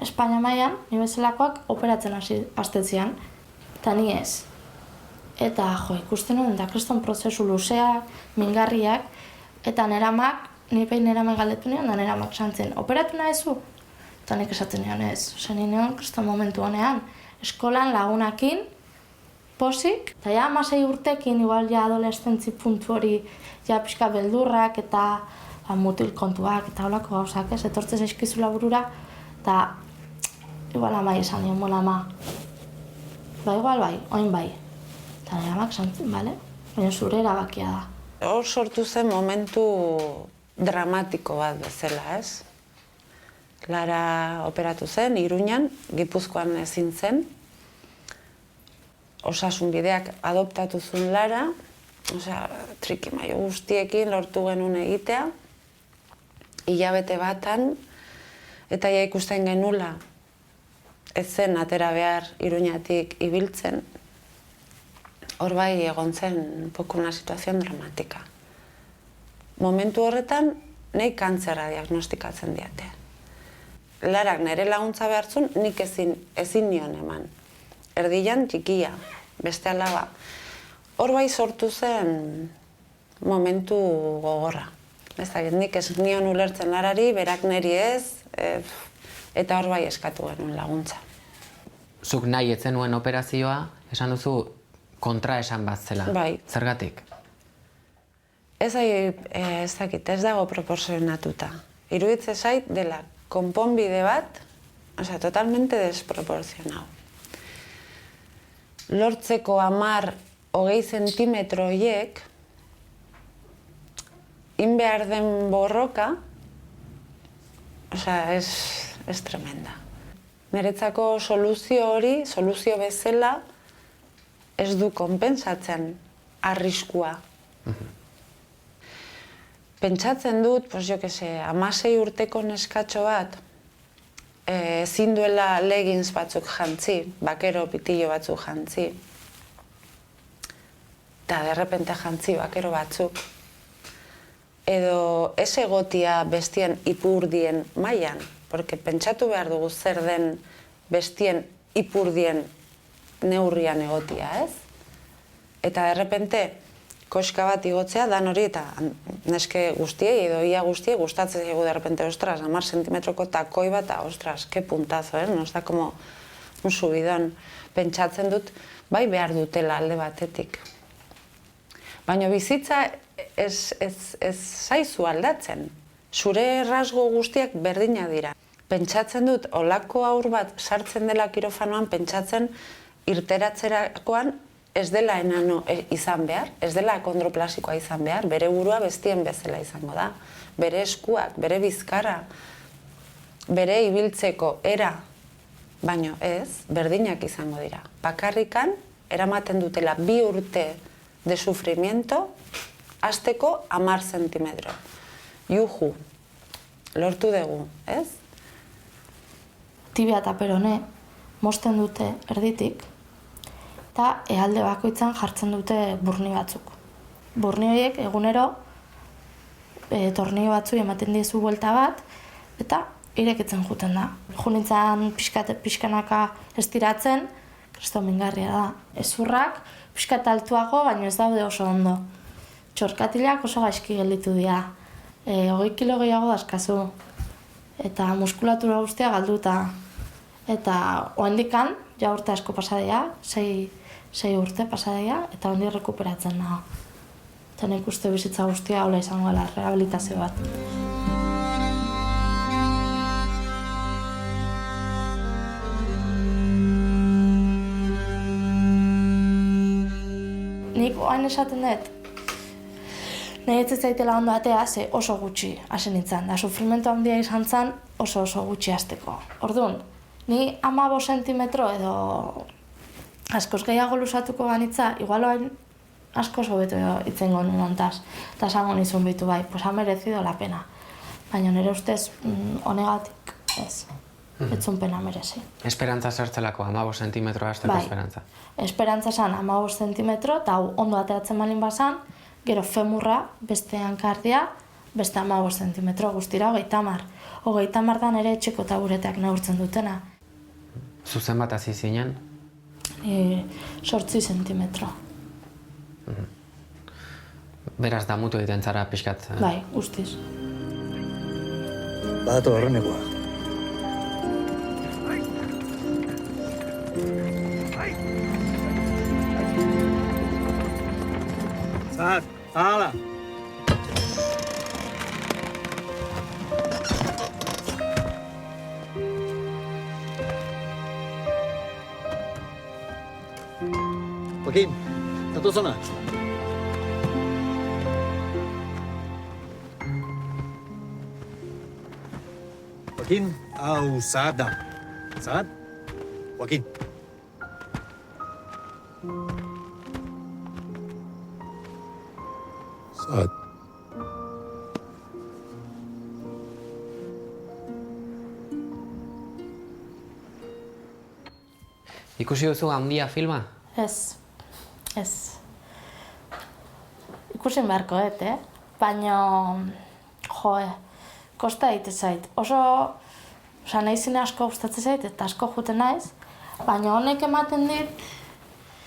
Espainia mailan, ni bezalakoak operatzen hastetzean, eta ni ez. Eta ikusten duen da kriston prozesu luzeak, mingarriak, eta neramak, ni pein neramak galdetu nion, da neramak santzen, operatu nahezu? Eta nik esaten nion ez, zen nion kriston momentu honean, eskolan lagunakin, posik, eta 16 urtekin, igual adolescentzi puntu hori, pixka beldurrak eta mutil kontuak eta holako gauzak, etortzen zaizkizula burura, eta igual amai esan nion, ama, Ba, igual bai, oin bai. Eta nire amak santzen, bale? Baina zure erabakia da. Hor sortu zen momentu dramatiko bat bezala, ez? Lara operatu zen, Iruñan, Gipuzkoan ezin zen. Osasunbideak adoptatu zuen Lara, trikimaio guztiekin lortu genuen egitea, hilabete batan, eta ja ikusten genula, ez zen atera behar Iruñatik ibiltzen, hor bai egon zen poco una situación dramatika. Momentu horretan, nahi kantzerra diagnostikatzen diate. Larak nire laguntza behartzun, nik ezin nion eman. Erdian txikia, beste alaba. Hor bai sortu zen momentu gogorra. Nik ez nion ulertzen Larari, berak niri ez, eta hor bai eskatu genuen laguntza. Zuk nahi etzen nuen operazioa, esan duzu kontra esan bat zela. Bai. Zergatik? Ez dakit, ez dago proportzionatuta. Iruditzen zait dela konponbide bat, totalmente desproporzionau. Lortzeko 10-20 zentimetro horiek, behar den borroka, ez tremenda. Niretzako soluzio hori, soluzio bezala, ez du konpensatzen arriskua. Pentsatzen dut, 16 urteko neskatxo bat, ezin duela leggings batzuk jantzi, bakero pitillo batzuk jantzi, eta derrepente jantzi bakero batzuk, edo ez egotia bestien ipurdien mailan, porque pentsatu behar dugu zer den bestien ipurdien neurrian egotia, ez? Eta derrepente koska bat igotzea dan hori eta neske guztiei edo ia guztiei gustatzen zaigu derrepente, ostras, 10 zentimetroko takoi bat, ostras, ke puntazo, nos da como un subidon. Pentsatzen dut, bai behar dutela alde batetik. Baina bizitza ez zaizu aldatzen. Zure rasgo guztiak berdina dira. Pentsatzen dut, olako haur bat sartzen dela kirofanoan, pentsatzen irteratzerakoan ez dela enano izan behar, ez dela akondroplasikoa izan behar, bere burua bestien bezala izango da. Bere eskuak, bere bizkarra, bere ibiltzeko era, baino ez, berdinak izango dira. Bakarrikan, eramaten dutela 2 urte de sufrimiento, hasteko 10 zentimetro. Juhu, lortu dugu, ez? Tibia eta perone, mosten dute erditik, eta ehalde bakoitzan jartzen dute burni batzuk. Burni horiek egunero tornio batzu ematen diezu buelta bat, eta irekitzen juten da. Junintzan pixkanaka estiratzen, kristo mingarria da. Ezurrak pixkat altuago, baina ez daude oso ondo. Txorkatilak oso gaizki gelditu dira. 20 kilo gehiago daskazu. Eta muskulatura guztia galduta. Eta oendikan, ja urte asko pasadea, 6 urte pasadea, eta ondi rekuperatzen nago. Eta nik uste bizitza guztia hola izango dela, rehabilitazio bat. Nik oain esaten dut, nahi ez zaitela ondo atea, ze oso gutxi hasi nintzen, da sufrimentu handia izan zen oso gutxi hasteko. Orduan, ni 15 zentimetro edo askoz gehiago lusatuko banitza, igual oain askoz hobeto itzengo nuen ontaz. Eta esango nizun bitu bai, pues ha merecido la pena. Baina nire ustez honegatik ez. Etzun pena merezi. Esperantza zertzelako, 15 zentimetro hasteko esperantza. Esperantza zan 15 zentimetro, eta ondo ateratzen balin bazan, gero femurra, beste hankardia, beste 15 zentimetro guztira, 30. 30 da nire etxeko taburetak neurtzen dutena. Zuzen bat hasi zinen? 8 zentimetro. Beraz damutu egiten zara pixkat? Bai, guztiz. Badato horrenekoa. Zahar, hala! Joaquin, datoz hona. Joaquin, hau Saad da. Saad? Joaquin. Saad. Ikusi duzu Handia filma? Ez. Ikusin beharko, Baina, kosta egite zait. Nahi zine asko gustatzen zait, eta asko juten naiz, baina honek ematen dit,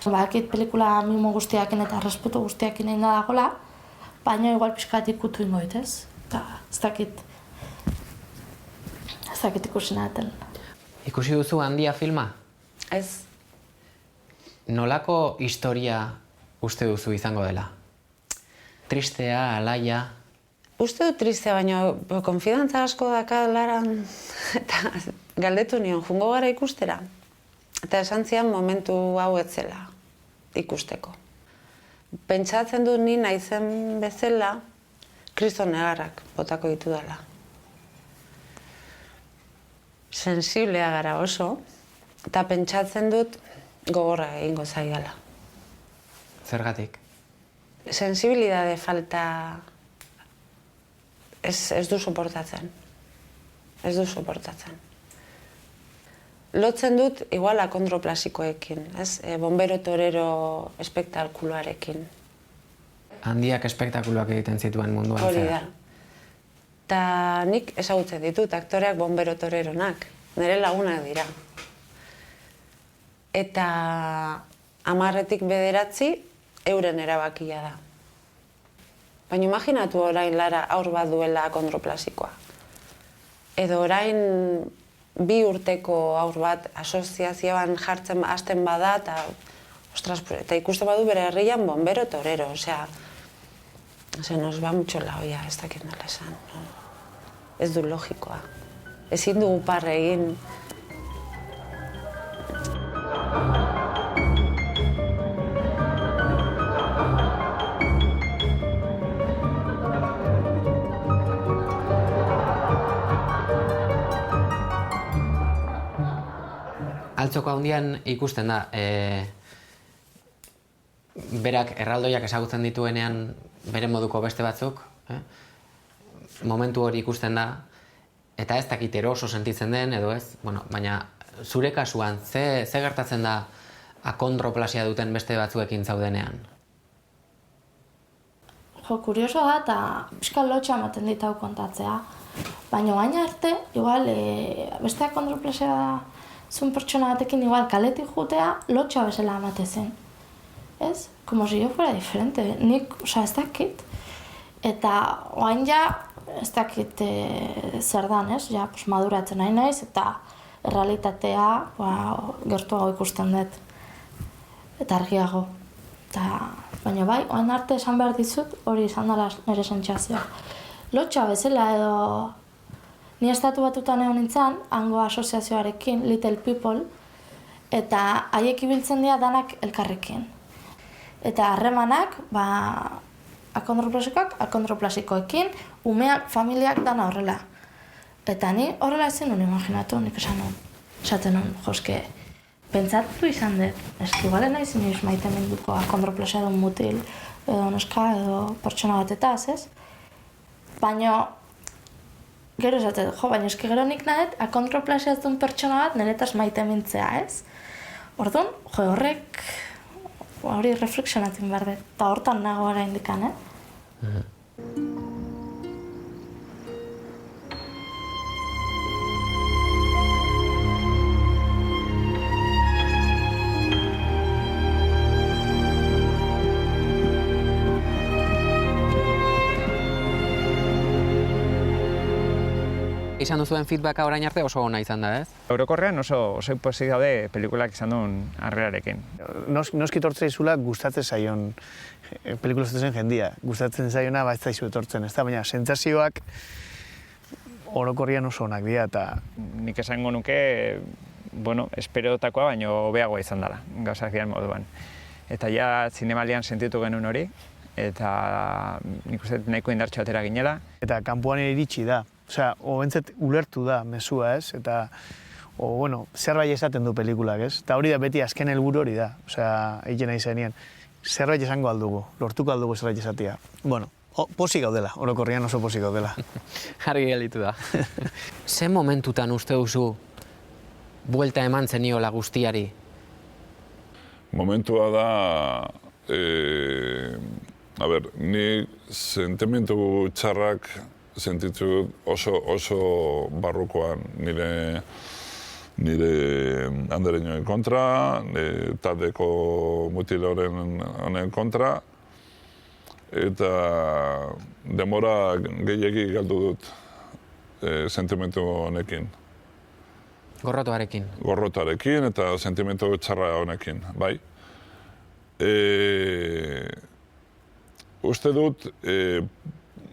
bakit pelikula mimo guztiakin eta respetu guztiakin egin da dagoela, baina igual pixkat ikutu ingoit, ez? Eta ez dakit ikusi nahaten. Ikusi duzu Handia filma? Ez. Nolako historia uste duzu izango dela? Tristea, alaia? Uste dut tristea, baina konfidantza asko daka laran, eta galdetu nion, jungo gara ikustera. Eta esan zian momentu hau etzela ikusteko. Pentsatzen dut ni naizen bezala, kriston negarrak botako ditu dela. Sensiblea gara oso, eta pentsatzen dut gogorra egingo zaidala. Zergatik? Sensibilidade falta ez du soportatzen. Ez du soportatzen. Lotzen dut igual akondroplasikoekin, ez? Bombero torero espektakuluarekin. Handiak espektakuluak egiten zituen munduan. Hori da. Ta nik ezagutzen ditut aktoreak bombero toreronak, nire lagunak dira. Eta 10-tik 9 euren erabakia da. Baina imaginatu orain Lara haur bat duela akondroplasikoa. Edo orain 2 urteko haur bat asoziazioan jartzen hasten bada, eta ikusten badu bere herrian bombero torero, osea, se nos va mucho la olla, ez dakit nola esan. Ez du logikoa. Ezin dugu parre egin. Altzoko Handian ikusten da, berak erraldoiak ezagutzen dituenean bere moduko beste batzuk, momentu hori ikusten da, eta ez dakit eroso sentitzen den edo ez, baina zure kasuan, ze gertatzen da akondroplasia duten beste batzuekin zaudenean? Kurioso da eta pixka lotxa ematen dit hau kontatzea, baina baina arte, igual, beste akondroplasia zuen pertsona batekin igual kaletik jutea lotxa bezala emate zen. Ez? Como si yo fuera diferente. Nik, ez dakit. Eta oain ja, ez dakit zer dan, ez? Ja, maduratzen nahi naiz eta errealitatea gertuago ikusten dut. Eta argiago. Baina bai, oain arte esan behar dizut, hori izan dela nire sentsazioa. Lotxa bezala edo ni Estatu Batutan egon nintzen, hango asoziazioarekin, Little People, eta haiek ibiltzen dira danak elkarrekin. Eta harremanak, akondroplasikoekin, umeak, familiak dana horrela. Eta ni horrela ezin nuen imaginatu, nik esaten nuen, joske, pentsatu izan dut, eski galen naiz inoiz maite minduko akondroplasia duen mutil, edo neska, edo pertsona batetaz, ez? Baina, gero esaten, baina eski gero nik nahet, akondroplasia ez duen pertsona bat niretaz maite mintzea, ez? Orduan, horrek, hori reflexionatzen behar dut, eta hortan nago gara indikan, Izan duzuen feedbacka orain arte oso ona izan da, ez? Orokorrean oso pozik daude pelikulak izan duen harrerarekin. Noski tortzea izula gustatzen zaion pelikula zuzen jendia. Gustatzen zaiona ez zaizu etortzen, ez da? Baina sentsazioak orokorrian oso onak dira eta... Nik esango nuke, esperotakoa baino hobeagoa izan dela, gauzak dian moduan. Eta ja zinemalian sentitu genuen hori, eta nik uste nahiko indartxo atera ginela. Eta kanpoan iritsi da, osea, obentzet ulertu da mezua, ez? Eta, zerbait esaten du pelikulak, ez? Eta hori da beti azken helburu hori da, osea, egiten nahi zenien. Zerbait esango aldugu, lortuko aldugu zerbait esatia. Pozik gaudela, orokorrian oso pozik gaudela. Jarri gelitu da. Ze momentutan uste duzu buelta eman zeniola guztiari? Momentua da, ni sentimentu txarrak sentitu oso barrukoan nire andereñoen kontra, taldeko mutiloren honen kontra, eta demora gehiegi galdu dut sentimentu honekin. Gorrotoarekin? Gorrotoarekin eta sentimentu txarra honekin, bai. Uste dut,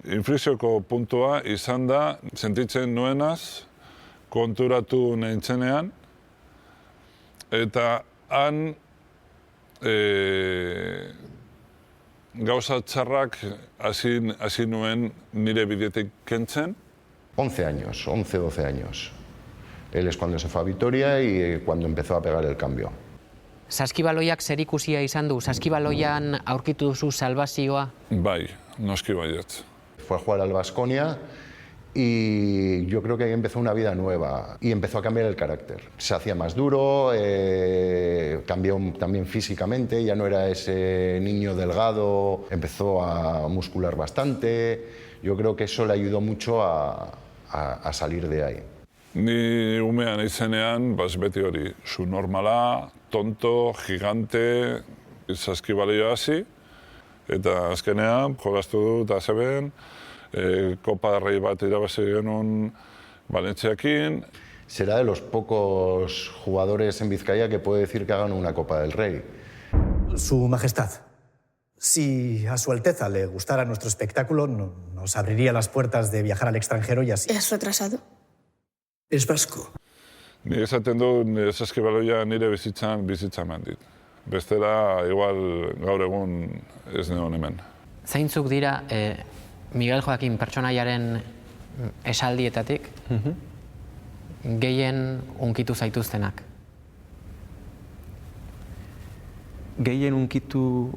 inflexioko puntua izan da, sentitzen nuenaz, konturatu nintzenean, eta han gauza txarrak hasi nuen nire bidetik kentzen. 11 años, 11-12 años. Él es cuando se fue a Vitoria y cuando empezó a pegar el cambio. Saskibaloiak zer ikusia izan du? Saskibaloian aurkitu duzu salbazioa? Bai, noski baiet. Fue a jugar al Baskonia y yo creo que ahí empezó una vida nueva y empezó a cambiar el carácter. Se hacía más duro, cambió también físicamente, ya no era ese niño delgado, empezó a muscular bastante. Yo creo que eso le ayudó mucho a salir de ahí. Ni umean izenean, beti hori, su normala, tonto, gigante, saskibalioa hasi, eta azkenean, jolastu dut ACB-en, Kopa Rei bat irabazi genuen Valentziakin. Será de los pocos jugadores en Vizcaya que puede decir que hagan una Copa del Rey. Su Majestad, si a Su Alteza le gustara nuestro espectáculo, nos abriría las puertas de viajar al extranjero y así. ¿Es retrasado? Es vasco. Ni esaten du, saskibaloia nire bizitzan eman dit. Bestela, igual gaur egun ez neon hemen. Zeintzuk dira Miguel Joaquin pertsonaiaren esaldietatik gehien unkitu zaituztenak? Gehien unkitu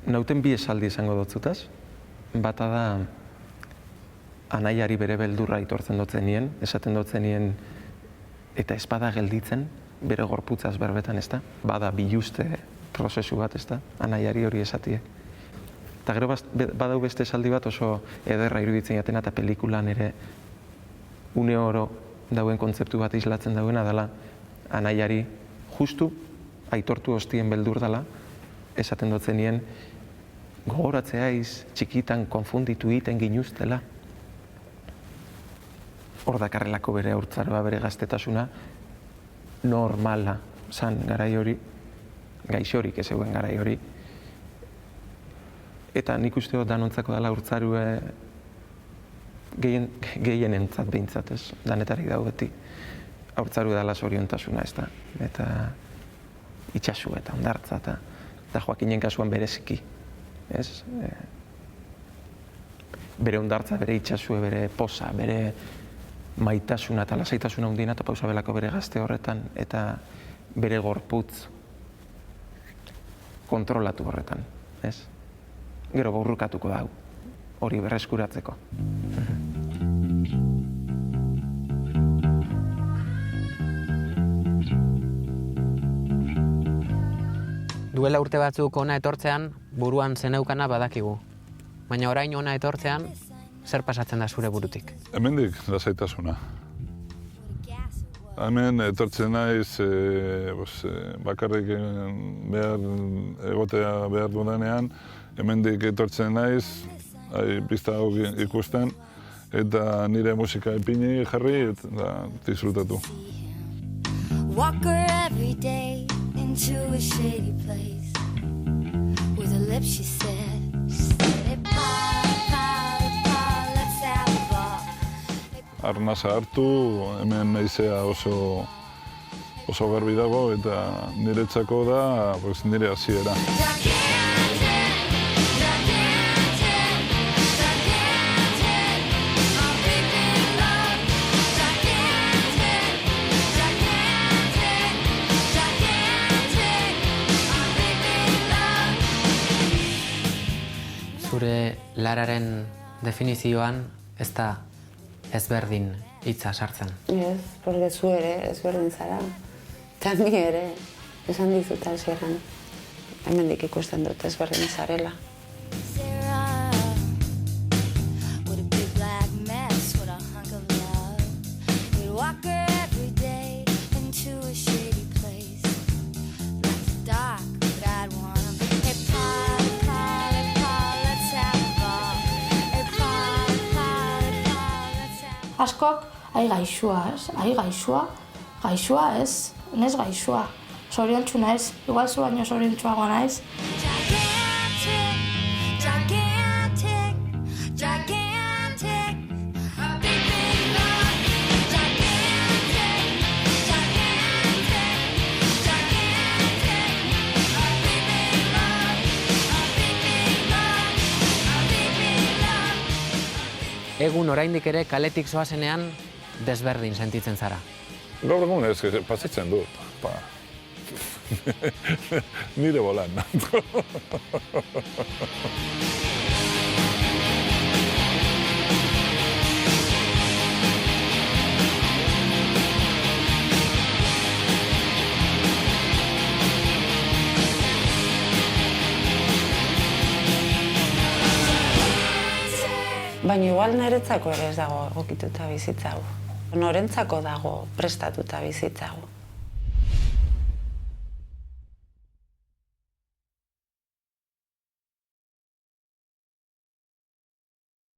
nauten bi esaldi izango dotzutaz. Bata da anaiari bere beldurra aitortzen dotzenien, esaten dotzenien eta ez bada gelditzen, bere gorputzaz berbetan, ez da? Bada biluste prozesu bat, ez da? Anaiari hori esatie. Eta gero badau beste esaldi bat oso ederra iruditzen jatena eta pelikulan ere une oro dauen kontzeptu bat islatzen dauena dela anaiari justu aitortu hostien beldur dela, esaten dotzenien gogoratzeaiz txikitan konfunditu iten ginuztela. Hor dakarrelako bere haurtzaroa, bere gaztetasuna, normala zan garai hori, gaixorik ez eguen garai hori. Eta nik uste dut danontzako dela haurtzarue gehien entzat behintzat, ez? Danetarik dago beti. Haurtzaru dela zoriontasuna, ez da? Eta itxasu eta ondartza eta Joakinen kasuan bereziki, ez? Bere ondartza, bere itxasue, bere posa, bere maitasuna eta lasaitasuna hundina eta pausabelako bere gazte horretan eta bere gorputz kontrolatu horretan, ez? Gero borrukatuko da hori berreskuratzeko. Duela urte batzuk ona etortzean, buruan zeneukana badakigu. Baina orain ona etortzean, zer pasatzen da zure burutik? Hemendik lasaitasuna. Hemen etortzen naiz bakarrik egotea behar dudanean, hemendik etortzen naiz, pista hau ikusten, eta nire musika ipini jarri eta disfrutatu. Walk her every day into a shady place. With her lips she said, let's have a ball. Arnasa hartu, hemen naizea oso oso garbi dago eta niretzako da pues, nire hasiera. Zure Lararen definizioan ez da ezberdin hitza sartzen. Ez, porque zu ere ezberdin zara. Eta ni ere, esan dizut hasieran. Hemendik ikusten dut ezberdin zarela. Askok, gaixua, ez? Gaixua ez, nez gaixua. Zoriontsu naiz, igual zu baino zoriontsuagoa naiz. Egun oraindik ere kaletik zoazenean desberdin sentitzen zara. Gaur egun ez, pasatzen dut. Nire bolan. Baina igual niretzako ere ez dago egokituta bizitza hau. Norentzako dago prestatuta bizitza hau.